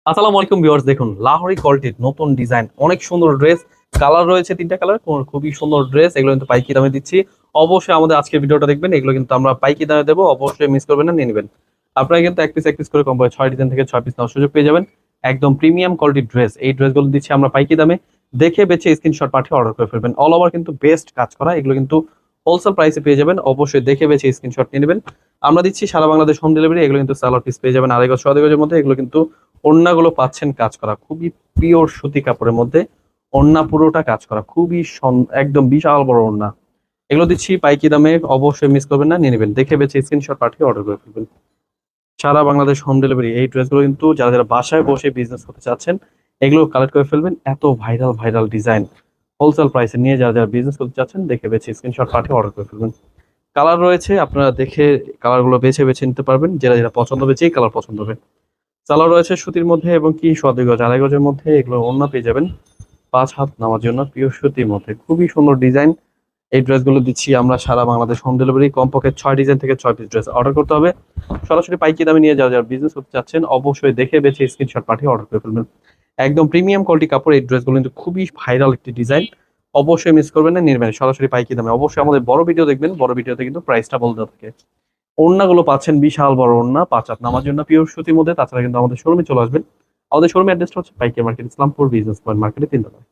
আসসালামু আলাইকুম ভিউয়ার্স, দেখুন লাহোরি কোয়ালিটির নতুন ডিজাইন, অনেক সুন্দর ড্রেস। কালার রয়েছে তিনটা কালার, খুবই সুন্দর ড্রেস। এগুলো কিন্তু পাইকি দামে দিচ্ছি। অবশ্যই আমাদের আজকের ভিডিওটা দেখবেন। এগুলো কিন্তু আমরা পাইকি দামে দেবো, অবশ্যই মিস করবেন না, নিয়ে নেবেন। আপনারা কিন্তু এক পিস করে কম করে 6 ডিজাইন থেকে 6 পিস নেওয়ার সুযোগ পেয়ে যাবেন। একদম প্রিমিয়াম কোয়ালিটির ড্রেস। এই ড্রেসগুলো দিচ্ছি আমরা পাইকি দামে। দেখে বেছে স্ক্রিনশট পাঠিয়ে অর্ডার করে ফেলবেন। অল ওভার কিন্তু বেস্ট কাজ করা, এগুলো কিন্তু হোলসেল প্রাইসে পেয়ে যাবেন। অবশ্যই দেখে বেছে স্ক্রিনশট নিয়ে নেবেন। আমরা দিচ্ছি সারা বাংলাদেশ হোম ডেলিভারি। এগুলো কিন্তু সালোয়ার পিস পেয়ে যাবেন 2.5 গজ 6 গজের মধ্যে। এগুলো কিন্তু ওড়নাগুলো পাচ্ছেন কাজ করা, খুবই পিওর সুতি কাপড়ের মধ্যে। ওড়না পুরোটা কাজ করা, খুবই একদম বিশাল বড় ওড়না। এগুলো দিচ্ছি পাইকি দামে, অবশ্যই মিস করবেন না, নিয়ে নেবেন। দেখে বেছে স্ক্রিনশট পাঠিয়ে অর্ডার করে ফেলবেন। সারা বাংলাদেশ হোম ডেলিভারি। এই ড্রেসগুলো কিন্তু যারা যারা বাসায় বসে বিজনেস করতে চাচ্ছেন, এগুলো কালেক্ট করে ফেলবেন। এত ভাইরাল ভাইরাল ডিজাইন হোলসেল প্রাইসে নিয়ে যারা যারা বিজনেস করতে চাচ্ছেন, দেখে বেছে স্ক্রিনশট পাঠিয়ে অর্ডার করে ফেলবেন। কালার রয়েছে, আপনারা দেখে কালারগুলো বেছে বেছে নিতে পারবেন। যেটা যেটা পছন্দ হবে, যেই কালার পছন্দ হবে। সালোয়ার রয়েছে সুতির মধ্যে এবং কি সোয়া 2 গজ 2.5 গজের মধ্যে। এগুলো ওড়না পেয়ে যাবেন 5 হাত নামার জন্য, পিওর সুতির মধ্যে খুবই সুন্দর ডিজাইন। এই ড্রেসগুলো দিচ্ছি আমরা সারা বাংলাদেশ হোম ডেলিভারি। কমপক্ষে 6 ডিজাইন থেকে 6 পিস ড্রেস অর্ডার করতে হবে। সরাসরি পাইকি দামে নিয়ে যারা যারা বিজনেস করতে চাচ্ছেন, অবশ্যই দেখে বেছে স্ক্রিনশট পাঠিয়ে অর্ডার করে ফেলবেন। একদম প্রিমিয়াম কোয়ালিটি কাপড়। এই ড্রেসগুলো কিন্তু খুবই ভাইরাল একটি ডিজাইন। অবশ্যই মিস করবেন না, নির্বেন সরাসরি পাইকি দামে। অবশ্যই আমাদের বড় ভিডিও দেখবেন, বড় ভিডিওতে কিন্তু প্রাইসটা বলতে থাকে। ওড়নাগুলো পাচ্ছেন বিশাল বড় ওড়না, 5 হাত নামার জন্য, পিওর সুতির মধ্যে। তাছাড়া কিন্তু আমাদের শোরুমে চলে আসবেন। আমাদের শোরুমের অ্যাড্রেসটা হচ্ছে পাইকারি মার্কেট, ইসলামপুর বিজনেস পয়েন্ট মার্কেটে 3 তলায়।